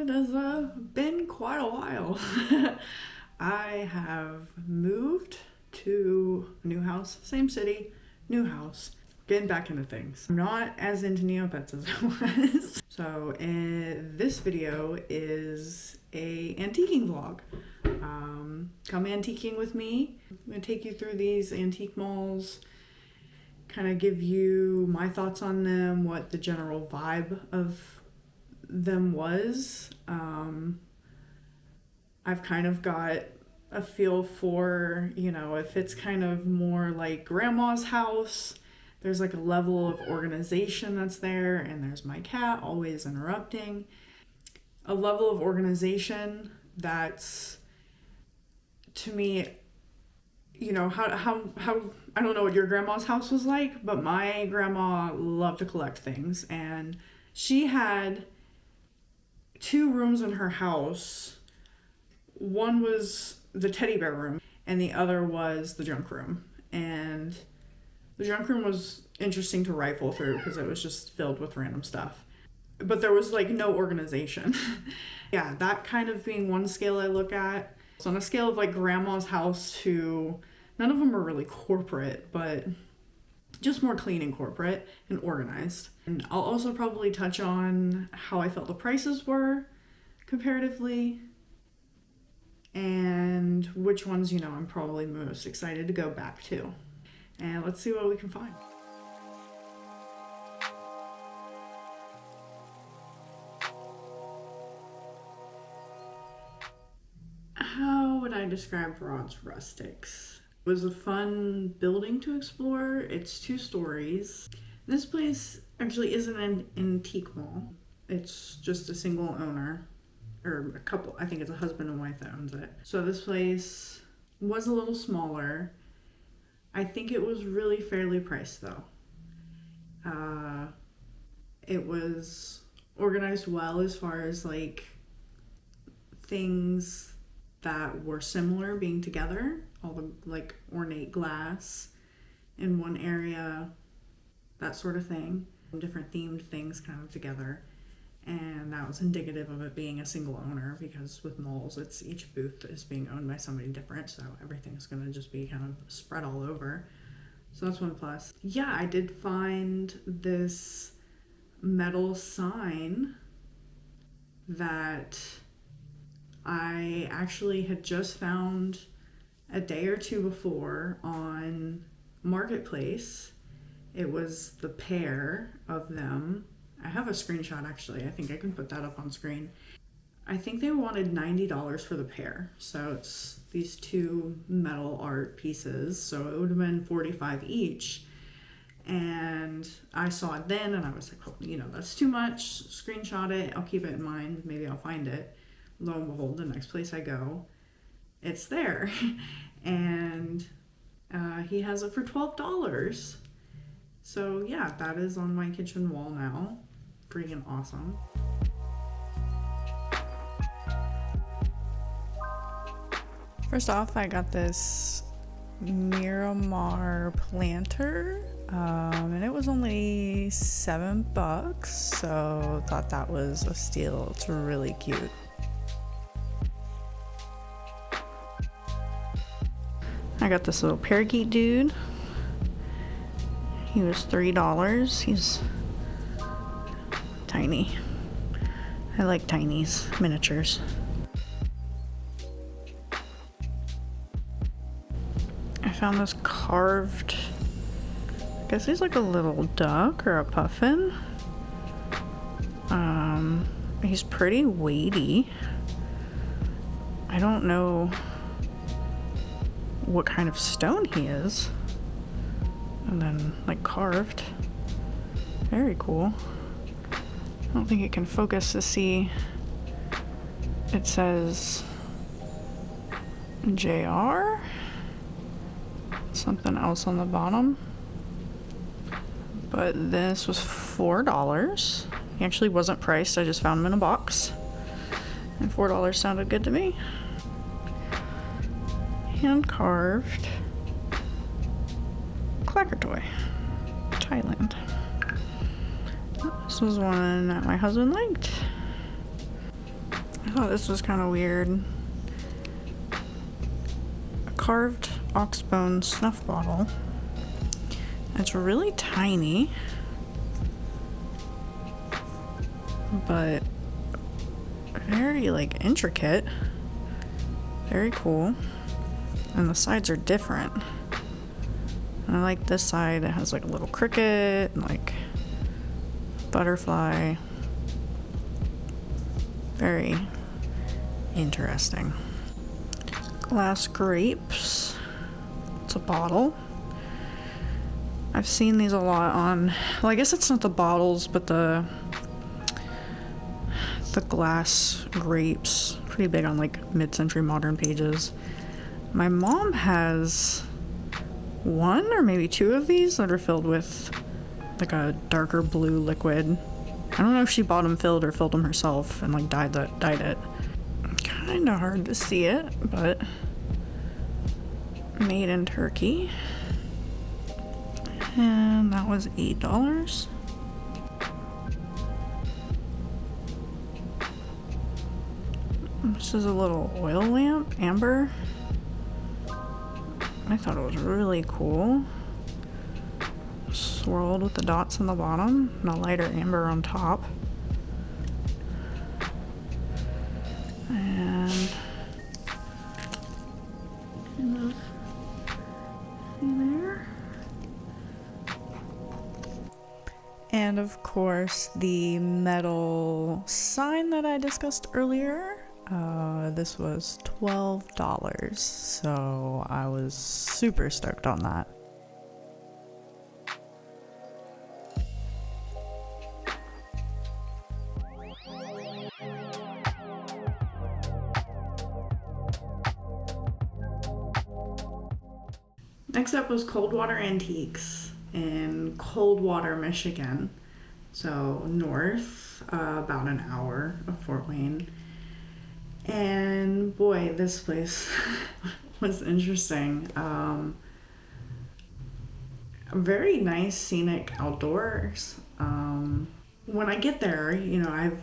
it has been quite a while. I have moved to a new house, same city, new house, getting back into things. I'm not as into Neopets as I was. So this video is a antiquing vlog. Come antiquing with me. I'm gonna take you through these antique malls, kind of give you my thoughts on them, what the general vibe of them was. I've kind of got a feel for, you know, if it's kind of more like grandma's house, there's like a level of organization that's there, and there's my cat always interrupting. A level of organization that's, to me, you know, how I don't know what your grandma's house was like, but my grandma loved to collect things, and she had 2 rooms in her house. One was the teddy bear room and the other was the junk room. And the junk room was interesting to rifle through because it was just filled with random stuff. But there was like no organization. Yeah, that kind of being one scale I look at. So on a scale of like grandma's house to, none of them are really corporate, but just more clean and corporate and organized. And I'll also probably touch on how I felt the prices were comparatively, and which ones, you know, I'm probably most excited to go back to. And let's see what we can find. How would I describe Rod's Rustics? It was a fun building to explore. It's 2 stories. This place actually isn't an antique mall. It's just a single owner, or a couple. I think it's a husband and wife that owns it. So this place was a little smaller. I think it was really fairly priced though. It was organized well as far as like things that were similar being together. All the like ornate glass in one area, that sort of thing. Different themed things kind of together. And that was indicative of it being a single owner, because with malls, it's each booth is being owned by somebody different, so everything's gonna just be kind of spread all over. So that's one plus. Yeah, I did find this metal sign that I actually had just found a day or 2 before on Marketplace. It was the pair of them. I have a screenshot actually. I think I can put that up on screen. I think they wanted $90 for the pair. So it's these 2 metal art pieces. So it would have been $45 each. And I saw it then and I was like, oh, you know, that's too much. Screenshot it. I'll keep it in mind. Maybe I'll find it. Lo and behold, the next place I go, it's there. And he has it for $12. So yeah, that is on my kitchen wall now. Freaking awesome. First off, I got this Miramar planter, and it was only $7, so thought that was a steal. It's really cute. I got this little parakeet dude. He was $3. He's tiny. I like tinies, miniatures. I found this carved, I guess he's like a little duck or a puffin. He's pretty weighty. I don't know what kind of stone he is. And then like carved. Very cool. I don't think it can focus to see. It says JR. Something else on the bottom. But this was $4. He actually wasn't priced. I just found him in a box. And $4 sounded good to me. Hand carved clacker toy, Thailand. This was one that my husband liked. I thought this was kind of weird. A carved oxbone snuff bottle. It's really tiny, but very like intricate. Very cool. And the sides are different. And I like this side. It has like a little cricket and like butterfly. Very interesting. Glass grapes. It's a bottle. I've seen these a lot on, well, I guess it's not the bottles, but the glass grapes. Pretty big on like mid-century modern pages. My mom has one or maybe two of these that are filled with like a darker blue liquid. I don't know if she bought them filled or filled them herself and like dyed it. Kind of hard to see it, but made in Turkey. And that was $8. This is a little oil lamp, amber. I thought it was really cool. Swirled with the dots on the bottom and a lighter amber on top. And kind of see there. And of course the metal sign that I discussed earlier. This was $12, so I was super stoked on that. Next up was Coldwater Antiques in Coldwater, Michigan. So north, about an hour of Fort Wayne. And boy, this place was interesting. Very nice scenic outdoors. When I get there, you know, I've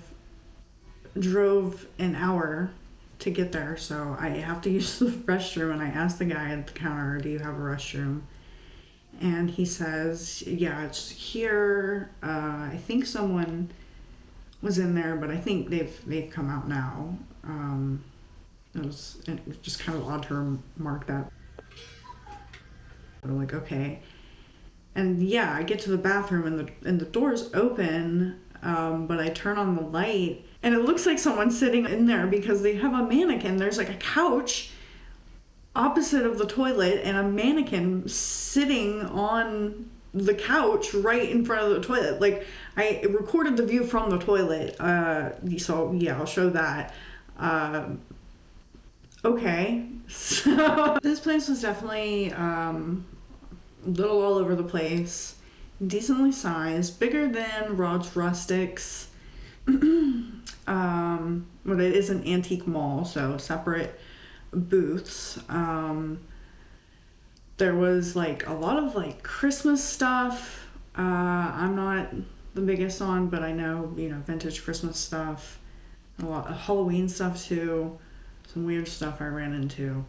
drove an hour to get there, so I have to use the restroom, and I asked the guy at the counter, do you have a restroom? And he says, yeah, it's here. I think someone was in there, but I think they've come out now. It was just kind of odd to remark that. But I'm like, okay. And yeah, I get to the bathroom and the door's open, but I turn on the light and it looks like someone's sitting in there because they have a mannequin. There's like a couch opposite of the toilet and a mannequin sitting on the couch right in front of the toilet. Like, I recorded the view from the toilet, so yeah, I'll show that. Okay, so this place was definitely little all over the place, decently sized, bigger than Rod's Rustics, but it is an antique mall, so separate booths. There was like a lot of like Christmas stuff. I'm not the biggest on, but I know, you know, vintage Christmas stuff, a lot of Halloween stuff too, some weird stuff I ran into.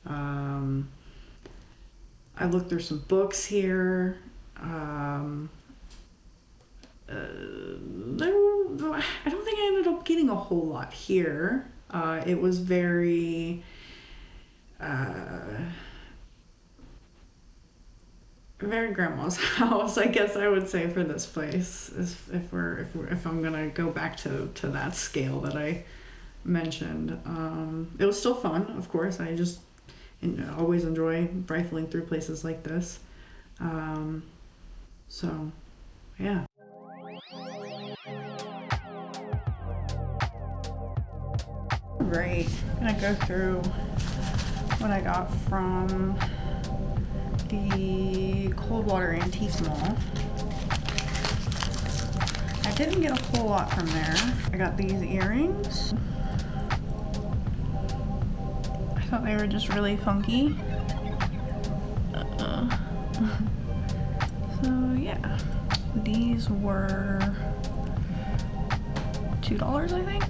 I looked through some books here. I don't think I ended up getting a whole lot here. It was very very grandma's house, I guess I would say, for this place, if I'm gonna go back to that scale that I mentioned. It was still fun, of course. I just always enjoy rifling through places like this. So yeah. Great. I'm gonna go through what I got from the Coldwater Antique Mall. I didn't get a whole lot from there. I got these earrings. I thought they were just really funky. So yeah, these were $2, I think.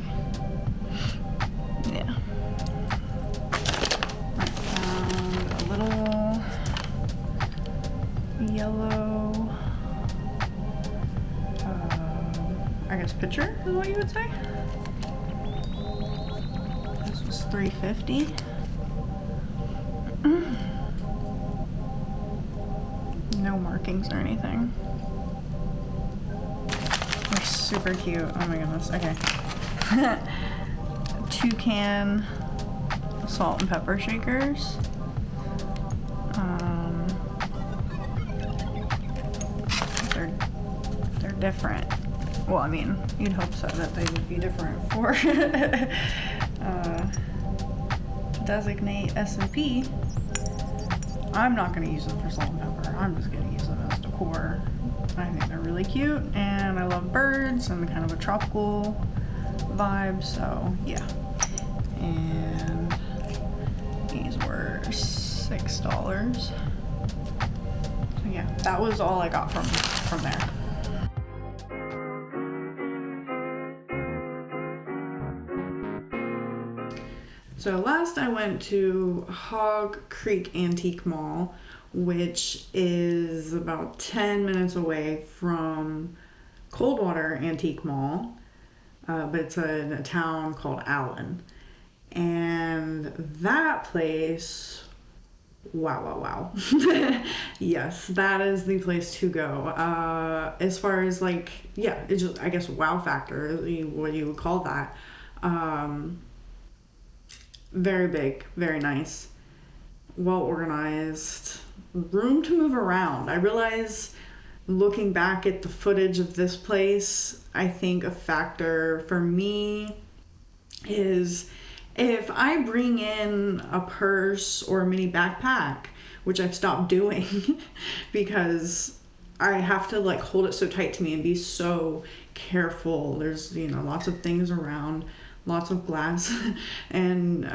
yellow, I guess pitcher is what you would say. This was $3.50. No markings or anything. They're super cute. Oh my goodness. Okay. Toucan salt and pepper shakers. They're different. Well, I mean, you'd hope so that they would be different for designate S&P. I'm not going to use them for salt and pepper. I'm just going to use them as decor. I think they're really cute, and I love birds and kind of a tropical vibe, so yeah. And these were $6. So yeah, that was all I got from there. So last I went to Hog Creek Antique Mall, which is about 10 minutes away from Coldwater Antique Mall, but it's in a town called Allen. And that place, wow. Yes, that is the place to go. As far as like, yeah, it's just, I guess, wow factor, what you would call that. Very big, very nice, well organized, room to move around. I realize looking back at the footage of this place, I think a factor for me is if I bring in a purse or a mini backpack, which I've stopped doing because I have to like hold it so tight to me and be so careful. There's, you know, lots of things around, lots of glass, and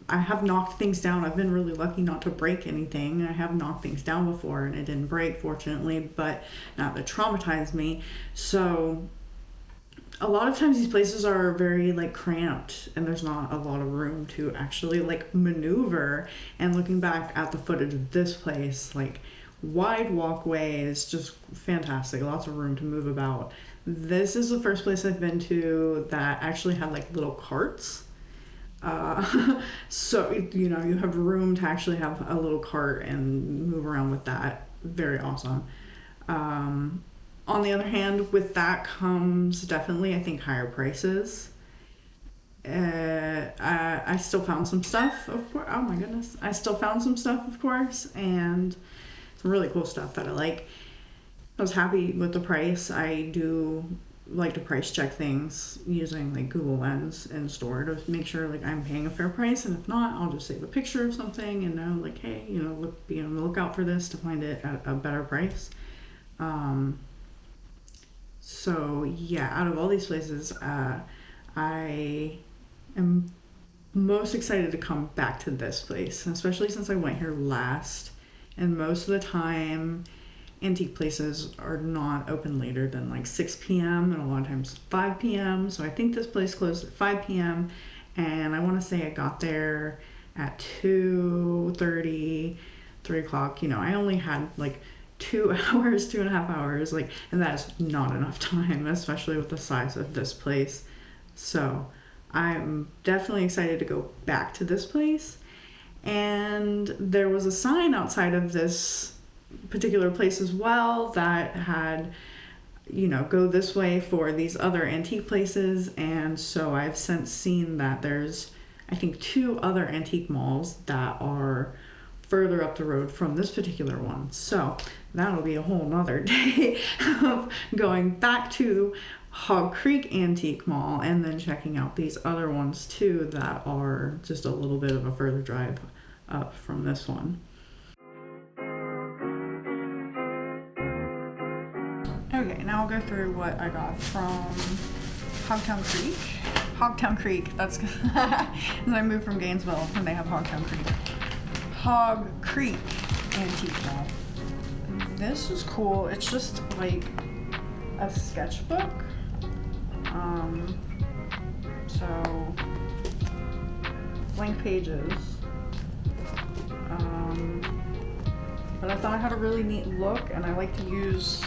I have knocked things down. I've been really lucky not to break anything. I have knocked things down before and it didn't break, fortunately, but not that traumatized me. So a lot of times these places are very like cramped and there's not a lot of room to actually like maneuver. And looking back at the footage of this place, like wide walkways, just fantastic, lots of room to move about. This is the first place I've been to that actually had like little carts. So, you know, you have room to actually have a little cart and move around with that. Very awesome. On the other hand, with that comes definitely, I think, higher prices. I still found some stuff, of course. Oh my goodness. I still found some stuff, of course, and some really cool stuff that I like. I was happy with the price. I do like to price check things using like Google Lens in store to make sure like I'm paying a fair price, and if not, I'll just save a picture of something and know like, hey, you know, be on the lookout for this to find it at a better price. So yeah, out of all these places, I am most excited to come back to this place, especially since I went here last, and most of the time antique places are not open later than like 6 p.m. and a lot of times 5 p.m. So I think this place closed at 5 p.m. and I want to say I got there at 2:30, 3 o'clock. You know, I only had like 2 hours, 2.5 hours, like, and that is not enough time, especially with the size of this place. So I'm definitely excited to go back to this place. And there was a sign outside of this particular place as well that had, you know, go this way for these other antique places. And so I've since seen that there's, I think, 2 other antique malls that are further up the road from this particular one. So that'll be a whole nother day of going back to Hog Creek Antique Mall and then checking out these other ones too that are just a little bit of a further drive up from this one. Okay, now I'll go through what I got from Hogtown Creek, that's because I moved from Gainesville and they have Hog Creek Antique Mall. This is cool. It's just like a sketchbook. So blank pages. But I thought it had a really neat look, and I like to use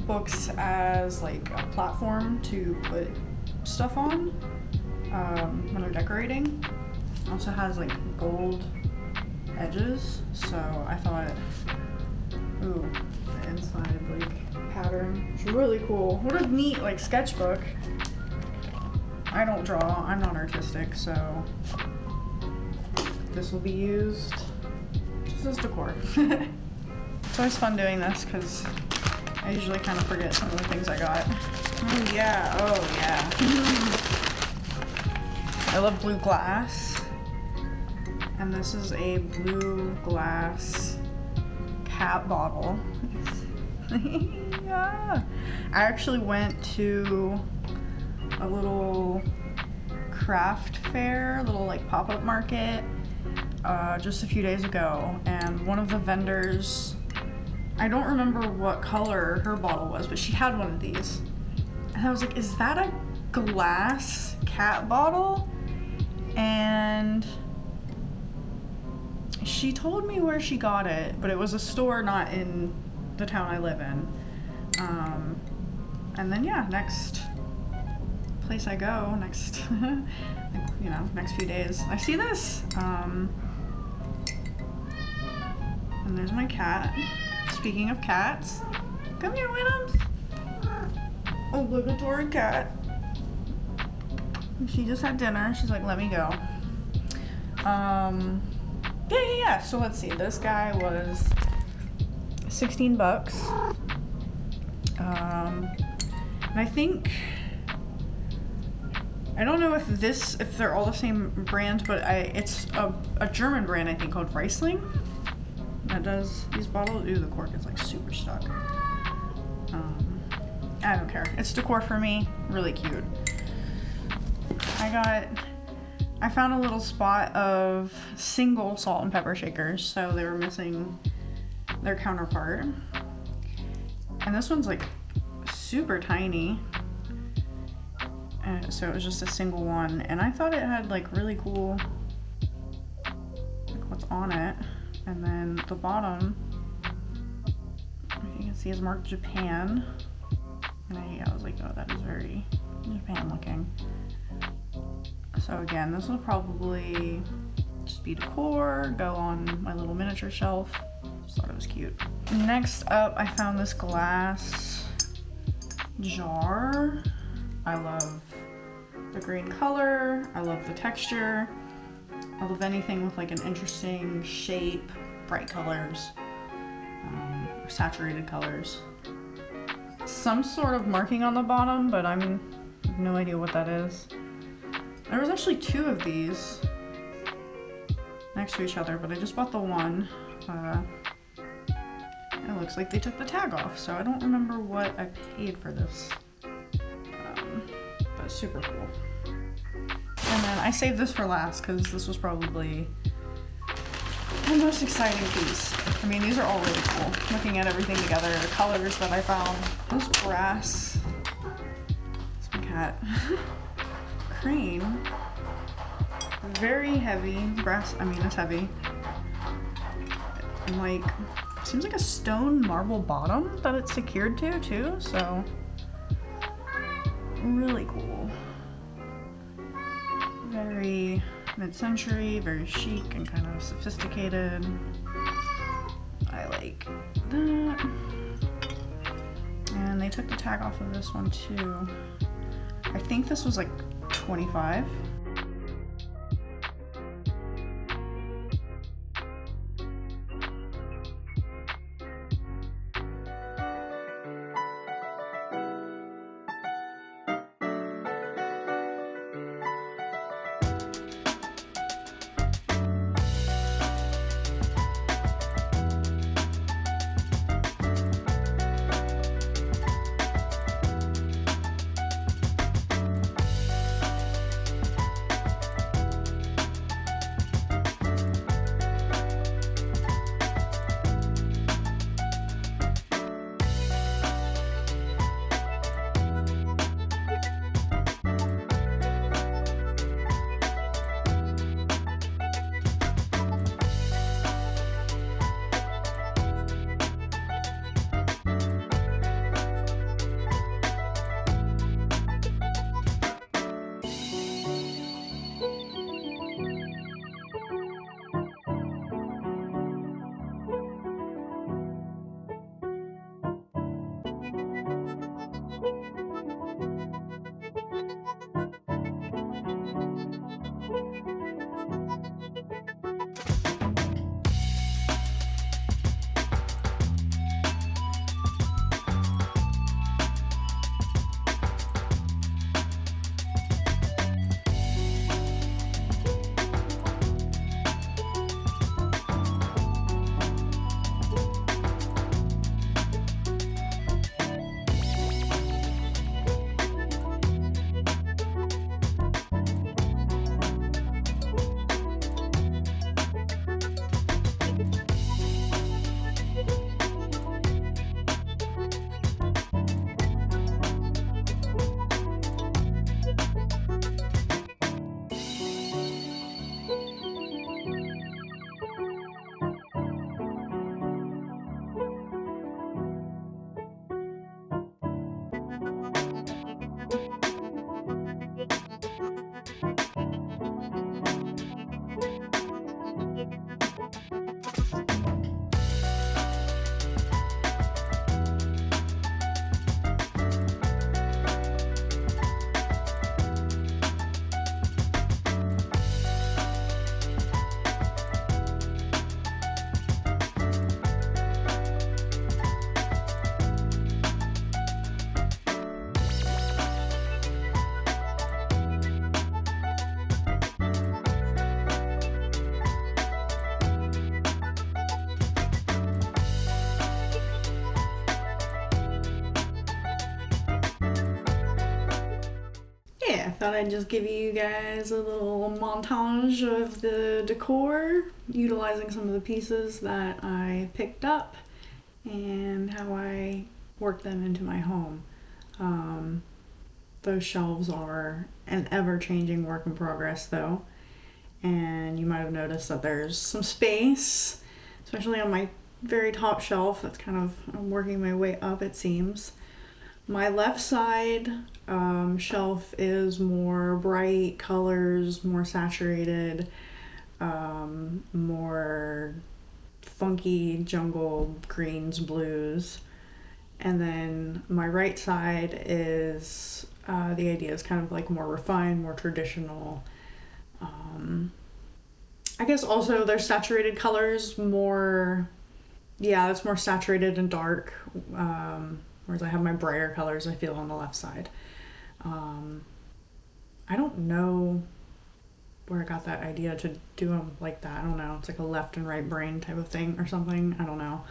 books as like a platform to put stuff on when I'm decorating. It also has like gold edges, so I thought, ooh, the inside like pattern is really cool. What a neat like sketchbook. I don't draw, I'm not artistic, so this will be used just as decor. It's always fun doing this because I usually kind of forget some of the things I got. Oh yeah, oh yeah. I love blue glass. And this is a blue glass cat bottle. Yeah. I actually went to a little craft fair, little like pop-up market just a few days ago, and one of the vendors, I don't remember what color her bottle was, but she had one of these. And I was like, is that a glass cat bottle? And she told me where she got it, but it was a store not in the town I live in. And then yeah, next place I go, next, you know, next few days, I see this. And there's my cat. Speaking of cats, come here, Winnums. Obligatory cat. She just had dinner. She's like, let me go. Yeah. So let's see. This guy was $16. And I think, I don't know if they're all the same brand, but it's a German brand, I think, called Riesling that does these bottles. Ooh, the cork is like super stuck. I don't care. It's decor for me. Really cute. I found a little spot of single salt and pepper shakers, so they were missing their counterpart. And this one's like super tiny. And so it was just a single one, and I thought it had like really cool, like what's on it. And then the bottom, you can see, is marked Japan. And I was like, oh, that is very Japan looking. So again, this will probably just be decor, go on my little miniature shelf. Just thought it was cute. Next up, I found this glass jar. I love the green color. I love the texture. I love anything with like an interesting shape, bright colors, or saturated colors. Some sort of marking on the bottom, but I have no idea what that is. There was actually two of these next to each other, but I just bought the one. It looks like they took the tag off, so I don't remember what I paid for this. But it's super cool. And then I saved this for last because this was probably the most exciting piece. I mean, these are all really cool. Looking at everything together, the colors that I found. This brass, it's my cat, crane. Very heavy brass. I mean, it's heavy. And like, seems like a stone marble bottom that it's secured to too, so really cool. Very mid-century, very chic and kind of sophisticated. I like that. And they took the tag off of this one too. I think this was like $25. yeah, I thought I'd just give you guys a little montage of the decor, utilizing some of the pieces that I picked up and how I worked them into my home. Those shelves are an ever-changing work in progress though, and you might have noticed that there's some space, especially on my very top shelf. That's kind of, I'm working my way up, it seems. My left side shelf is more bright colors, more saturated, more funky jungle greens, blues. And then my right side is, the idea is kind of like more refined, more traditional. I guess also there's saturated colors, more, yeah, it's more saturated and dark. Whereas I have my brighter colors, I feel, on the left side. I don't know where I got that idea to do them like that. I don't know. It's like a left and right brain type of thing or something. I don't know.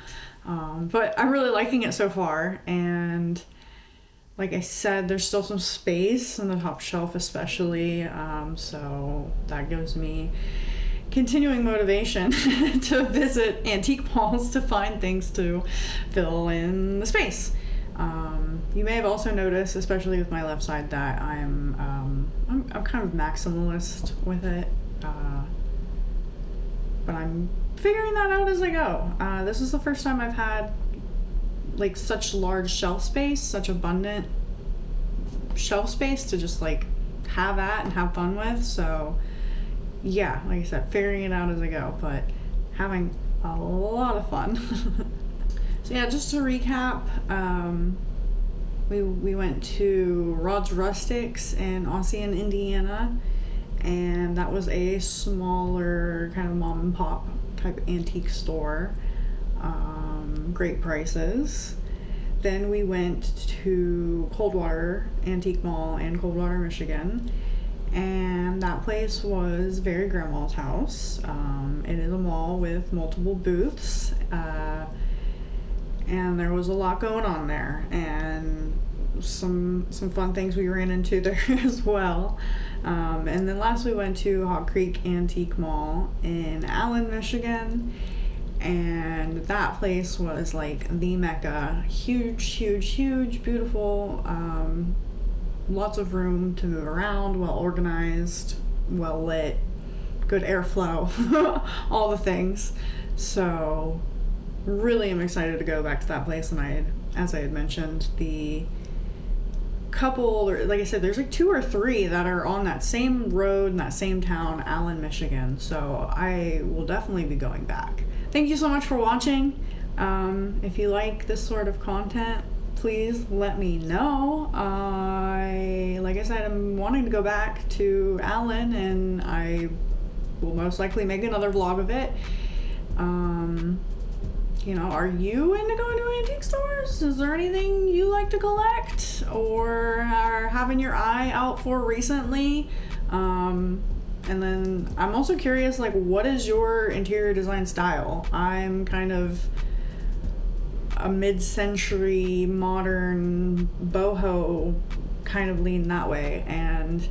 But I'm really liking it so far. And like I said, there's still some space on the top shelf especially. So that gives me continuing motivation to visit antique malls to find things to fill in the space. You may have also noticed, especially with my left side, that I'm kind of maximalist with it, but I'm figuring that out as I go. This is the first time I've had like such large shelf space, such abundant shelf space to just like have at and have fun with. So yeah, like I said, figuring it out as I go, but having a lot of fun. So yeah, just to recap, we went to Rod's Rustics in Ossian, Indiana, and that was a smaller kind of mom and pop type antique store. Great prices. Then we went to Coldwater Antique Mall in Coldwater, Michigan, and that place was very grandma's house. It is a mall with multiple booths. And there was a lot going on there, and some fun things we ran into there as well. And then last we went to Hog Creek Antique Mall in Allen, Michigan, and that place was like the mecca. Huge, beautiful, lots of room to move around, well organized, well lit, good airflow, all the things. So really am excited to go back to that place. And as I had mentioned, the couple, or like I said, there's like 2 or 3 that are on that same road in that same town, Allen, Michigan. So I will definitely be going back. Thank you so much for watching. If you like this sort of content, please let me know. Like I said, I'm wanting to go back to Allen, and I will most likely make another vlog of it. You know, are you into going to antique stores? Is there anything you like to collect or are having your eye out for recently? And then I'm also curious, like, what is your interior design style? I'm kind of a mid-century modern boho kind of lean that way, and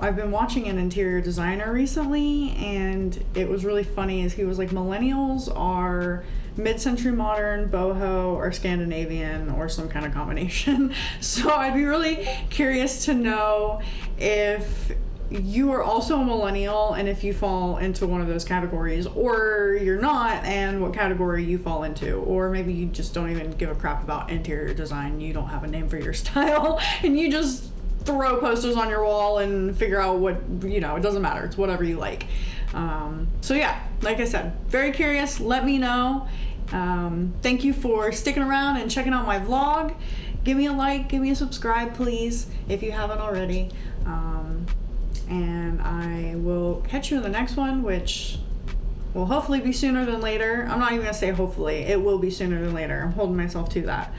I've been watching an interior designer recently, and it was really funny as he was like, millennials are mid-century modern, boho, or Scandinavian, or some kind of combination. So I'd be really curious to know if you are also a millennial and if you fall into one of those categories, or you're not, and what category you fall into. Or maybe you just don't even give a crap about interior design. You don't have a name for your style, and you just throw posters on your wall and figure out what, you know, it doesn't matter. It's whatever you like. So yeah, like I said, very curious. Let me know. Thank you for sticking around and checking out my vlog. Give me a like, give me a subscribe, please, if you haven't already. And I will catch you in the next one, which will hopefully be sooner than later. I'm not even gonna say hopefully, it will be sooner than later. I'm holding myself to that.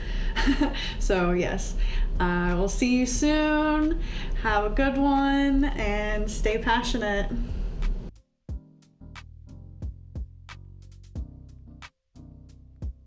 So yes, I will see you soon. Have a good one and stay passionate.